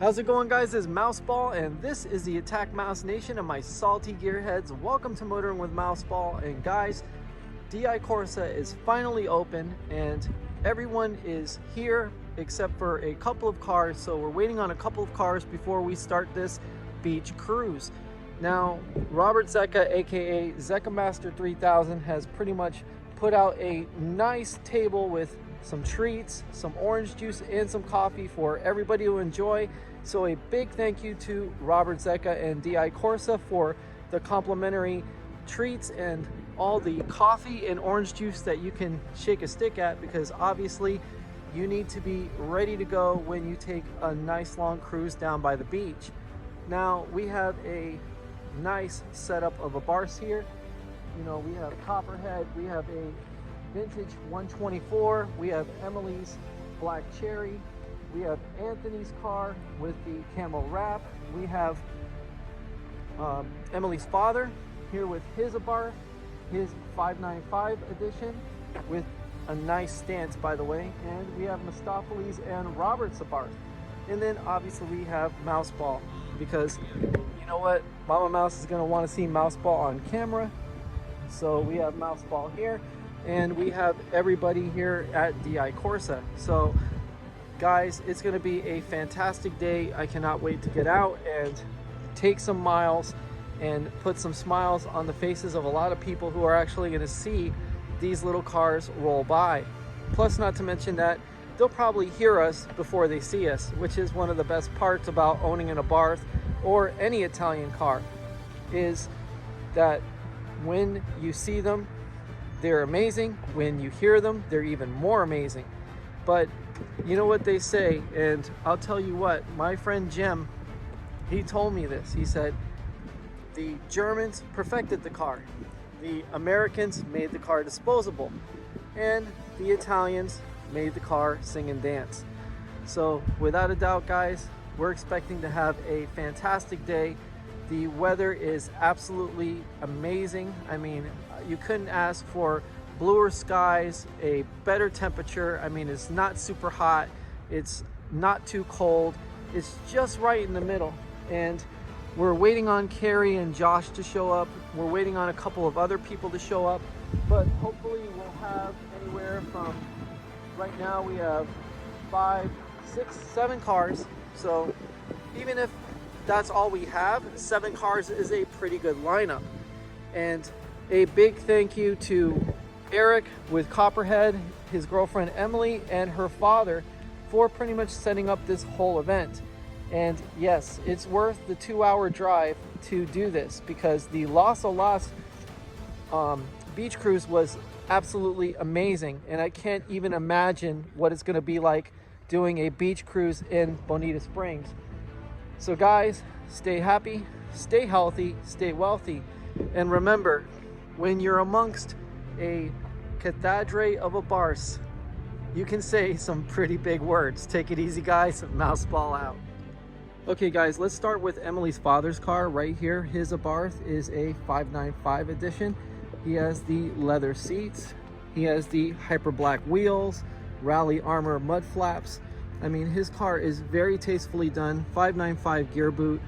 How's it going, guys? It's Mouseball, and this is the AttackMouse Nation and my salty gearheads. Welcome to Motoring with Mouseball. And guys, DI Corse is finally open, and everyone is here except for a couple of cars. So we're waiting on a couple of cars before we start this beach cruise. Now, Robert Zecca, aka Zeccamaster 3000, has pretty much put out a nice table with some treats, some orange juice, and some coffee for everybody to enjoy. So a big thank you to Robert Zecca and DI Corse for the complimentary treats and all the coffee and orange juice that you can shake a stick at, because obviously you need to be ready to go when you take a nice long cruise down by the beach. Now we have a nice setup of a bars here. You know, we have Copperhead, we have a vintage 124, we have Emily's Black Cherry, we have Anthony's car with the camo wrap, we have Emily's father here with his Abarth, his 595 edition with a nice stance, by the way, and we have Mustapha's and Robert's Abarth. And then obviously we have Mouseball, because you know what, Mama Mouse is going to want to see Mouseball on camera. So we have Mouseball here, and we have everybody here at DI Corse. So guys, it's going to be a fantastic day. I cannot wait to get out and take some miles and put some smiles on the faces of a lot of people who are actually going to see these little cars roll by. Plus, not to mention that they'll probably hear us before they see us, which is one of the best parts about owning an Abarth or any Italian car, is that when you see them, they're amazing. When you hear them, they're even more amazing. But you know what they say, and I'll tell you what, my friend Jim, he told me this. He said, the Germans perfected the car, the Americans made the car disposable, and the Italians made the car sing and dance. So without a doubt, guys, we're expecting to have a fantastic day. The weather is absolutely amazing. I mean, you couldn't ask for bluer skies, a better temperature. I mean, it's not super hot, it's not too cold, it's just right in the middle. And we're waiting on Carrie and Josh to show up. We're waiting on a couple of other people to show up, but hopefully we'll have anywhere from, right now we have 5, 6, 7 cars. So even if that's all we have, 7 cars is a pretty good lineup. And a big thank you to Eric with Copperhead, his girlfriend Emily, and her father for pretty much setting up this whole event. And yes, it's worth the 2-hour drive to do this, because the Las Olas beach cruise was absolutely amazing, and I can't even imagine what it's going to be like doing a beach cruise in Bonita Springs. So guys, stay happy, stay healthy, stay wealthy, and remember, when you're amongst a cathedral of a bars, you can say some pretty big words. Take it easy, guys. Mouseball out. Okay guys, let's start with Emily's father's car right here. His Abarth is a 595 edition. He has the leather seats, he has the hyper black wheels, rally armor mud flaps. I mean, his car is very tastefully done. 595 gear boot.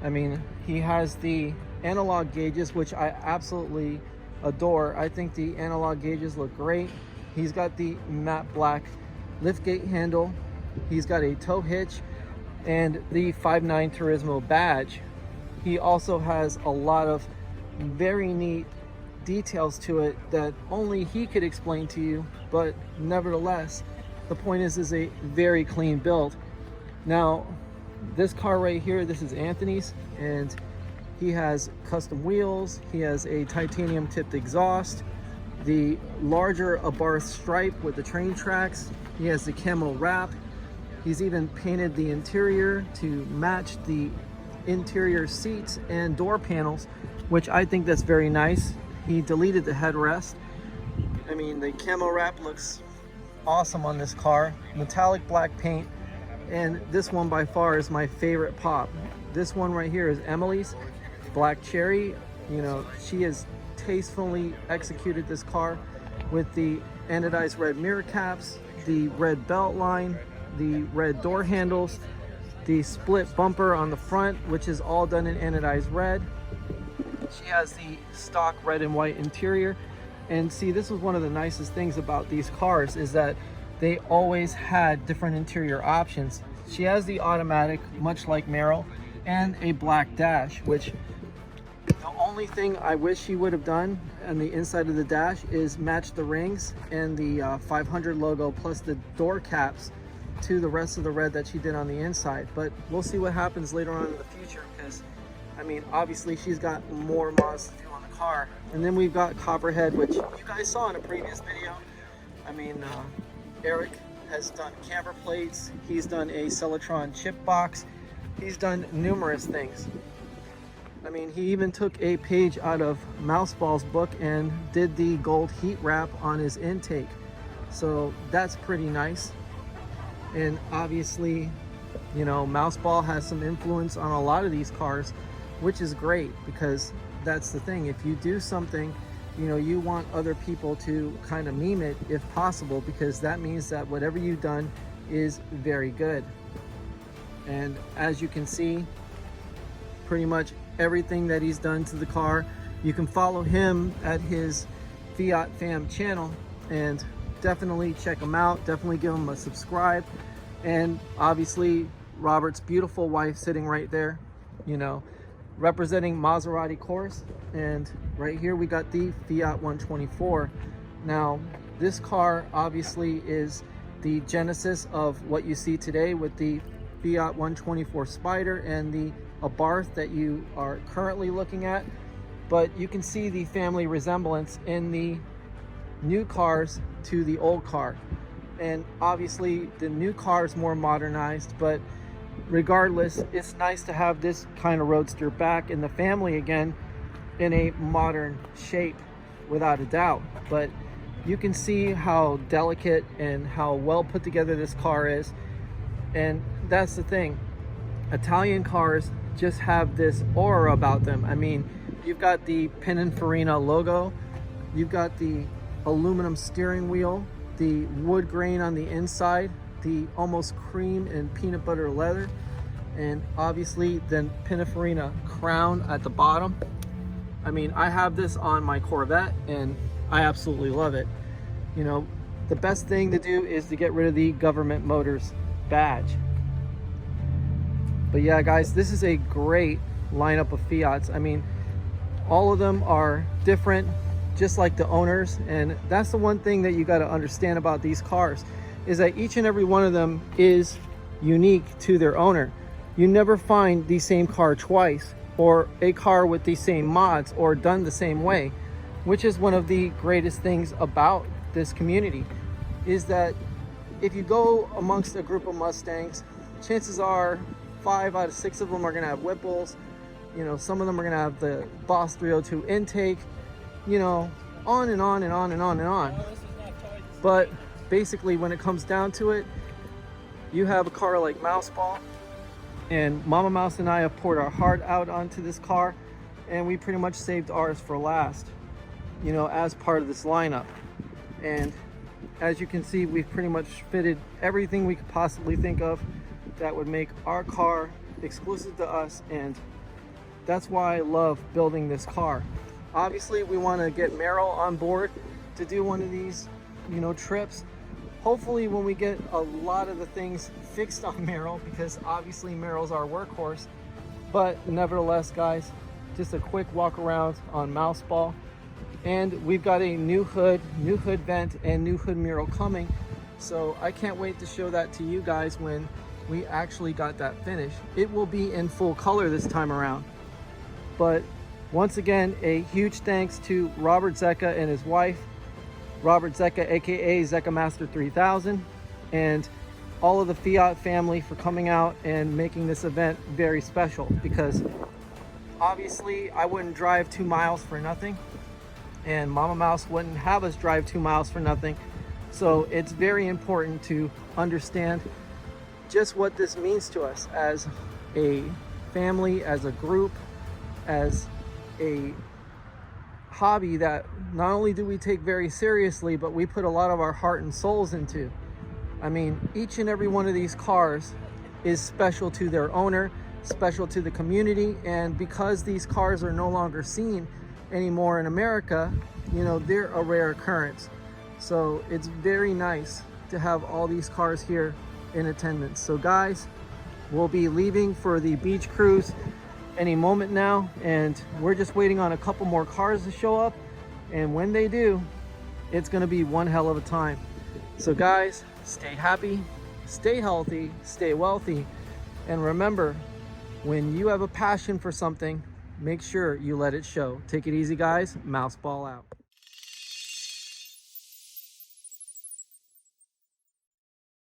I mean, he has the analog gauges, which I absolutely adore. I think the analog gauges look great. He's got the matte black liftgate handle. He's got a tow hitch and the 5.9 Turismo badge. He also has a lot of very neat details to it that only he could explain to you, but nevertheless, the point is a very clean build. Now, this car right here, this is Anthony's, and he has custom wheels, he has a titanium tipped exhaust, the larger Abarth stripe with the train tracks, he has the camo wrap, he's even painted the interior to match the interior seats and door panels, which I think that's very nice. He deleted the headrest. I mean, the camo wrap looks awesome on this car. Metallic black paint, and this one by far is my favorite pop. This one right here is Emily's Black Cherry. You know, she has tastefully executed this car with the anodized red mirror caps, the red belt line, the red door handles, the split bumper on the front, which is all done in anodized red. She has the stock red and white interior. And see, this was one of the nicest things about these cars, is that they always had different interior options. She has the automatic, much like Meryl, and a black dash, which the only thing I wish she would have done on the inside of the dash is match the rings and the 500 logo plus the door caps to the rest of the red that she did on the inside. But we'll see what happens later on in the future, because I mean, obviously she's got more mods to do on the car. And then we've got Copperhead, which you guys saw in a previous video. I mean, Eric has done camber plates, he's done a Celatron chip box, he's done numerous things. I mean, he even took a page out of Mouseball's book and did the gold heat wrap on his intake. So that's pretty nice. And obviously, you know, Mouseball has some influence on a lot of these cars, which is great, because that's the thing. If you do something, you know, you want other people to kind of meme it if possible, because that means that whatever you've done is very good. And as you can see, pretty much everything that he's done to the car, you can follow him at his Fiat Fam channel and definitely check him out. Definitely give him a subscribe. And obviously Robert's beautiful wife sitting right there, you know, representing Maserati Corse. And right here we got the Fiat 124. Now this car obviously is the genesis of what you see today with the Fiat 124 Spider and the Abarth that you are currently looking at. But you can see the family resemblance in the new cars to the old car. And obviously the new car is more modernized, but regardless, it's nice to have this kind of roadster back in the family again in a modern shape, without a doubt. But you can see how delicate and how well put together this car is. And that's the thing, Italian cars just have this aura about them. I mean, you've got the Pininfarina logo, you've got the aluminum steering wheel, the wood grain on the inside, the almost cream and peanut butter leather, and obviously the Pininfarina crown at the bottom. I mean, I have this on my Corvette and I absolutely love it. You know, the best thing to do is to get rid of the Government Motors badge. But yeah, guys, this is a great lineup of Fiats. I mean, all of them are different, just like the owners. And that's the one thing that you got to understand about these cars, is that each and every one of them is unique to their owner. You never find the same car twice, or a car with the same mods or done the same way, which is one of the greatest things about this community, is that if you go amongst a group of Mustangs, chances are 5 out of 6 of them are gonna have Whipples. You know, some of them are gonna have the Boss 302 intake, you know, on and on and on and on and on. But basically, when it comes down to it, you have a car like Mouseball, and Mama Mouse and I have poured our heart out onto this car, and we pretty much saved ours for last, you know, as part of this lineup. And as you can see, we've pretty much fitted everything we could possibly think of that would make our car exclusive to us, and that's why I love building this car. Obviously, we want to get Meryl on board to do one of these, you know, trips. Hopefully when we get a lot of the things fixed on Meryl, because obviously Meryl's our workhorse. But nevertheless, guys, just a quick walk around on Mouseball. And we've got a new hood vent, and new hood mural coming. So I can't wait to show that to you guys when we actually got that finished. It will be in full color this time around. But once again, a huge thanks to Robert Zecca and his wife, Robert Zecca, aka Zeccamaster 3000, and all of the Fiat family for coming out and making this event very special, because obviously I wouldn't drive 2 miles for nothing, and Mama Mouse wouldn't have us drive 2 miles for nothing. So it's very important to understand just what this means to us as a family, as a group, as a hobby that not only do we take very seriously, but we put a lot of our heart and souls into. I mean, each and every one of these cars is special to their owner, special to the community. And because these cars are no longer seen anymore in America, you know, they're a rare occurrence. So it's very nice to have all these cars here in attendance. So guys, we'll be leaving for the beach cruise any moment now, and we're just waiting on a couple more cars to show up, and when they do, it's going to be one hell of a time. So guys, stay happy, stay healthy, stay wealthy, and remember, when you have a passion for something, make sure you let it show. Take it easy guys. Mouseball out.